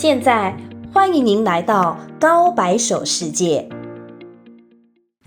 现在欢迎您来到高白手世界。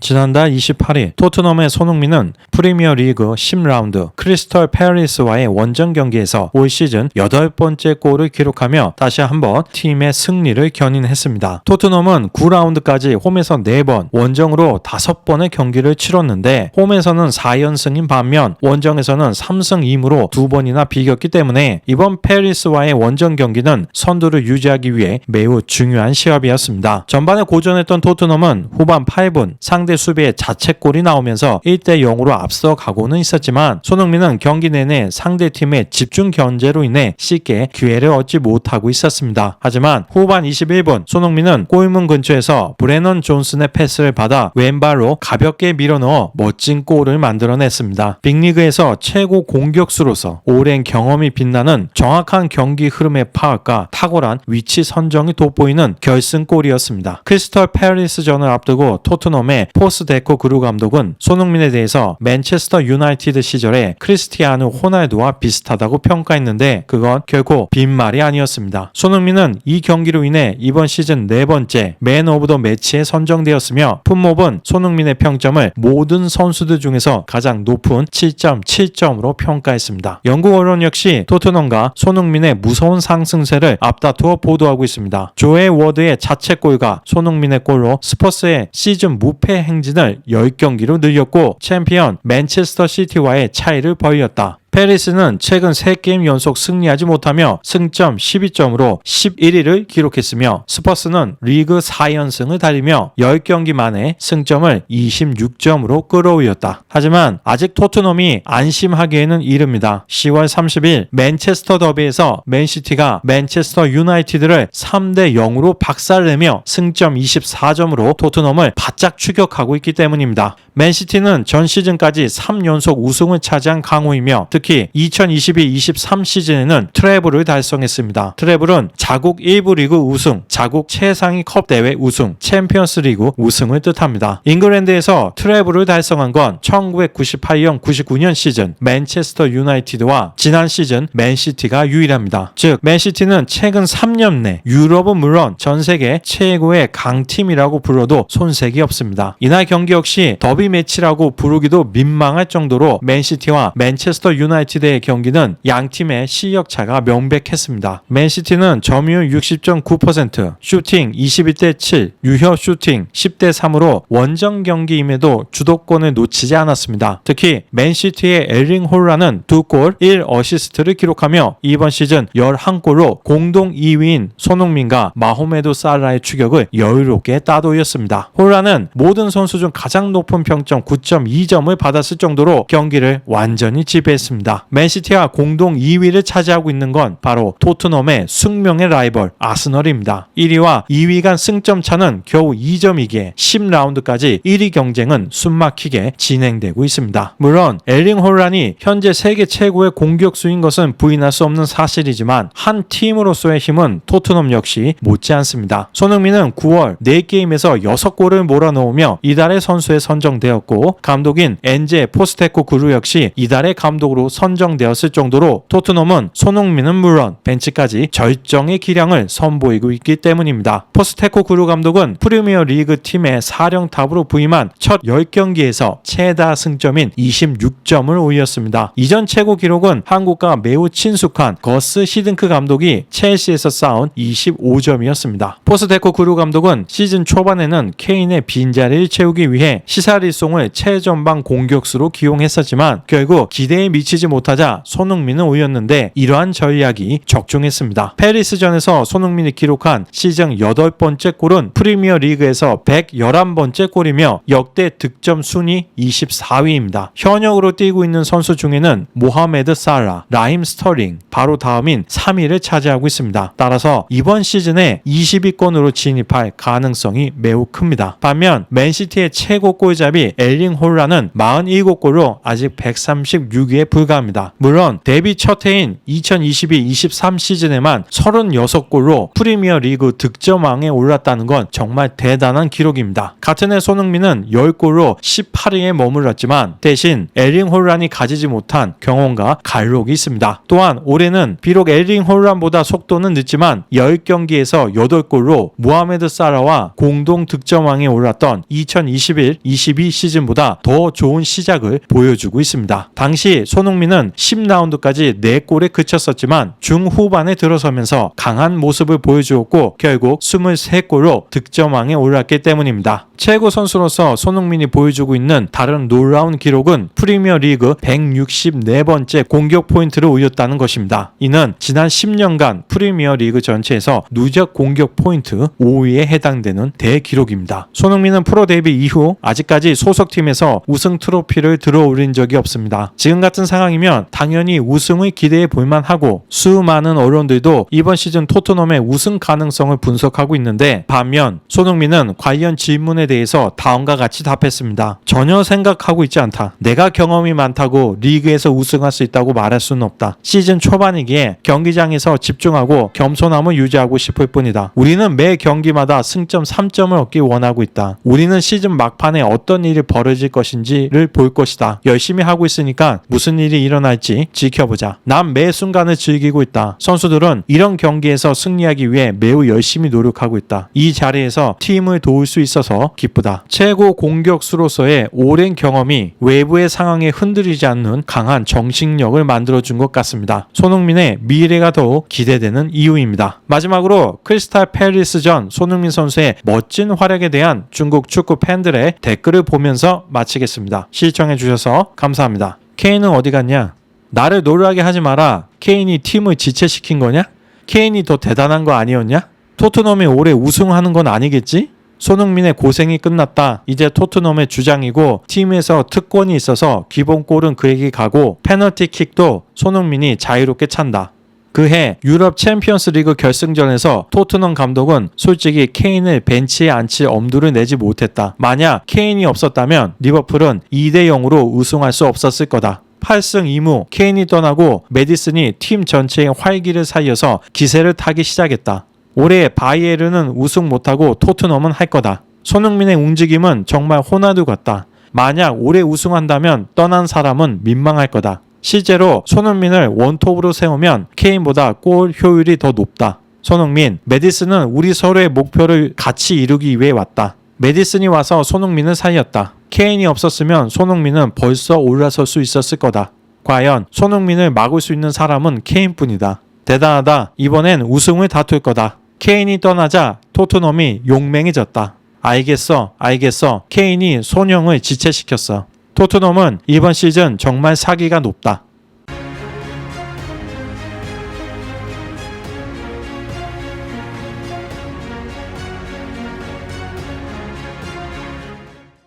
지난달 28일 토트넘의 손흥민은 프리미어리그 10라운드 크리스털 팰리스와의 원정 경기에서 올 시즌 8번째 골을 기록하며 다시 한번 팀의 승리를 견인했습니다. 토트넘은 9라운드까지 홈에서 4번, 원정으로 5번의 경기를 치렀는데 홈에서는 4연승인 반면 원정에서는 3승 2무로 2번이나 비겼기 때문에 이번 팰리스와의 원정 경기는 선두를 유지하기 위해 매우 중요한 시합이었습니다. 전반에 고전했던 토트넘은 후반 8분 상대 수비에 자책골이 나오면서 1대0으로 앞서가고는 있었지만 손흥민은 경기 내내 상대팀의 집중 견제로 인해 쉽게 기회를 얻지 못하고 있었습니다. 하지만 후반 21분 손흥민은 골문 근처에서 브레넌 존슨의 패스를 받아 왼발로 가볍게 밀어넣어 멋진 골을 만들어냈습니다. 빅리그에서 최고 공격수로서 오랜 경험이 빛나는 정확한 경기 흐름의 파악과 탁월한 위치 선정이 돋보이는 결승골이었습니다. 크리스털 팰리스전을 앞두고 토트넘의 포스테코 그루 감독은 손흥민에 대해서 맨체스터 유나이티드 시절에 크리스티아누 호날두와 비슷하다고 평가했는데 그건 결코 빈말이 아니었습니다. 손흥민은 이 경기로 인해 이번 시즌 4번째 맨 오브 더 매치에 선정되었으며 풋몹은 손흥민의 평점을 모든 선수들 중에서 가장 높은 7.7점으로 평가했습니다. 영국 언론 역시 토트넘과 손흥민의 무서운 상승세를 앞다투어 보도하고 있습니다. 조에 워드의 자책골과 손흥민의 골로 스퍼스의 시즌 무패 행진을 10경기로 늘렸고 챔피언 맨체스터 시티와의 차이를 벌렸다. 패리스는 최근 3게임 연속 승리하지 못하며 승점 12점으로 11위를 기록했으며 스퍼스는 리그 4연승을 달리며 10경기 만에 승점을 26점으로 끌어올렸다. 하지만 아직 토트넘이 안심하기에는 이릅니다. 10월 30일 맨체스터 더비에서 맨시티가 맨체스터 유나이티드를 3대0으로 박살내며 승점 24점으로 토트넘을 바짝 추격하고 있기 때문입니다. 맨시티는 전 시즌까지 3연속 우승을 차지한 강호이며 특히 2022-23 시즌에는 트래블을 달성했습니다. 트래블은 자국 1부 리그 우승, 자국 최상위 컵 대회 우승, 챔피언스 리그 우승을 뜻합니다. 잉글랜드에서 트래블을 달성한 건 1998-99년 시즌 맨체스터 유나이티드와 지난 시즌 맨시티가 유일합니다. 즉 맨시티는 최근 3년 내 유럽은 물론 전 세계 최고의 강팀이라고 불러도 손색이 없습니다. 이날 경기 역시 더비 매치라고 부르기도 민망할 정도로 맨시티와 맨체스터 유나이티드의 경기는 양팀의 실력 차가 명백했습니다. 맨시티는 점유율 60.9%, 슈팅 21대7, 유효 슈팅 10대3으로 원정 경기임에도 주도권을 놓치지 않았습니다. 특히 맨시티의 에링 홀란은 2골 1어시스트를 기록하며 이번 시즌 11골로 공동 2위인 손흥민과 마호메드 살라의 추격을 여유롭게 따돌렸습니다. 홀란은 모든 선수 중 가장 높은 평점 9.2점을 받았을 정도로 경기를 완전히 지배했습니다. 맨시티와 공동 2위를 차지하고 있는 건 바로 토트넘의 숙명의 라이벌 아스널입니다. 1위와 2위 간 승점 차는 겨우 2점이기에 10라운드까지 1위 경쟁은 숨막히게 진행되고 있습니다. 물론 에링 홀란이 현재 세계 최고의 공격수인 것은 부인할 수 없는 사실이지만 한 팀으로서의 힘은 토트넘 역시 못지않습니다. 손흥민은 9월 4게임에서 6골을 몰아넣으며 이달의 선수에 선정되었고 감독인 엔제 포스테코 그루 역시 이달의 감독으로 선정되었을 정도로 토트넘은 손흥민은 물론 벤치까지 절정의 기량을 선보이고 있기 때문입니다. 포스테코 그루 감독은 프리미어 리그 팀의 사령탑으로 부임한 첫 10경기에서 최다 승점인 26점을 올렸습니다. 이전 최고 기록은 한국과 매우 친숙한 거스 히든크 감독이 첼시에서 쌓은 25점이었습니다. 포스테코 그루 감독은 시즌 초반에는 케인의 빈자리를 채우기 위해 시사리송을 최전방 공격수로 기용했었지만 결국 기대에 미치지 못하자 손흥민은 올렸는데 이러한 전략이 적중했습니다. 패리스전에서 손흥민이 기록한 시즌 8번째 골은 프리미어 리그에서 111번째 골이며 역대 득점 순위 24위입니다. 현역으로 뛰고 있는 선수 중에는 모하메드 살라, 라임 스터링, 바로 다음인 3위를 차지하고 있습니다. 따라서 이번 시즌에 20위권으로 진입할 가능성이 매우 큽니다. 반면 맨시티의 최고 골잡이 엘링 홀란은 47골로 아직 136위에 불과합니다. 불과합니다. 물론 데뷔 첫 해인 2022-23 시즌에만 36골로 프리미어 리그 득점왕에 올랐다는 건 정말 대단한 기록입니다. 같은 해 손흥민은 10골로 18위에 머물렀지만 대신 에링 홀란이 가지지 못한 경험과 갈록이 있습니다. 또한 올해는 비록 에링 홀란보다 속도는 늦지만 10경기에서 8골로 무하메드 살라와 공동 득점왕에 올랐던 2021-22 시즌보다 더 좋은 시작을 보여주고 있습니다. 당시 손흥민은 10라운드까지 4골에 그쳤었지만 중후반에 들어서면서 강한 모습을 보여주었고 결국 23골로 득점왕에 올랐기 때문입니다. 최고 선수로서 손흥민이 보여주고 있는 다른 놀라운 기록은 프리미어 리그 164번째 공격 포인트를 올렸다는 것입니다. 이는 지난 10년간 프리미어 리그 전체에서 누적 공격 포인트 5위에 해당되는 대기록입니다. 손흥민은 프로 데뷔 이후 아직까지 소속팀에서 우승 트로피를 들어올린 적이 없습니다. 지금 같은 상황이면 당연히 우승을 기대해 볼만하고 수많은 언론들도 이번 시즌 토트넘의 우승 가능성을 분석하고 있는데 반면 손흥민은 관련 질문에 대해서 다음과 같이 답했습니다. 전혀 생각하고 있지 않다. 내가 경험이 많다고 리그에서 우승할 수 있다고 말할 수는 없다. 시즌 초반이기에 경기장에서 집중하고 겸손함을 유지하고 싶을 뿐이다. 우리는 매 경기마다 승점 3점을 얻기 원하고 있다. 우리는 시즌 막판에 어떤 일이 벌어질 것인지를 볼 것이다. 열심히 하고 있으니까 무슨 일이 일어날지 지켜보자. 난 매 순간을 즐기고 있다. 선수들은 이런 경기에서 승리하기 위해 매우 열심히 노력하고 있다. 이 자리에서 팀을 도울 수 있어서 기쁘다. 최고 공격수로서의 오랜 경험이 외부의 상황에 흔들리지 않는 강한 정신력을 만들어준 것 같습니다. 손흥민의 미래가 더욱 기대되는 이유입니다. 마지막으로 크리스탈 팰리스전 손흥민 선수의 멋진 활약에 대한 중국 축구 팬들의 댓글을 보면서 마치겠습니다. 시청해주셔서 감사합니다. 케인은 어디 갔냐? 나를 놀라게 하지 마라. 케인이 팀을 지체시킨 거냐? 케인이 더 대단한 거 아니었냐? 토트넘이 올해 우승하는 건 아니겠지? 손흥민의 고생이 끝났다. 이제 토트넘의 주장이고 팀에서 특권이 있어서 기본골은 그에게 가고 페널티킥도 손흥민이 자유롭게 찬다. 그해 유럽 챔피언스 리그 결승전에서 토트넘 감독은 솔직히 케인을 벤치에 앉힐 엄두를 내지 못했다. 만약 케인이 없었다면 리버풀은 2대0으로 우승할 수 없었을 거다. 8승 2무 케인이 떠나고 메디슨이 팀 전체의 활기를 살려서 기세를 타기 시작했다. 올해 바이에른은 우승 못하고 토트넘은 할 거다. 손흥민의 움직임은 정말 호날두 같다. 만약 올해 우승한다면 떠난 사람은 민망할 거다. 실제로 손흥민을 원톱으로 세우면 케인보다 골 효율이 더 높다. 손흥민, 메디슨은 우리 서로의 목표를 같이 이루기 위해 왔다. 메디슨이 와서 손흥민을 살렸다. 케인이 없었으면 손흥민은 벌써 올라설 수 있었을 거다. 과연 손흥민을 막을 수 있는 사람은 케인뿐이다. 대단하다. 이번엔 우승을 다툴 거다. 케인이 떠나자 토트넘이 용맹해졌다. 알겠어. 케인이 손흥을 지체시켰어. 토트넘은 이번 시즌 정말 사기가 높다.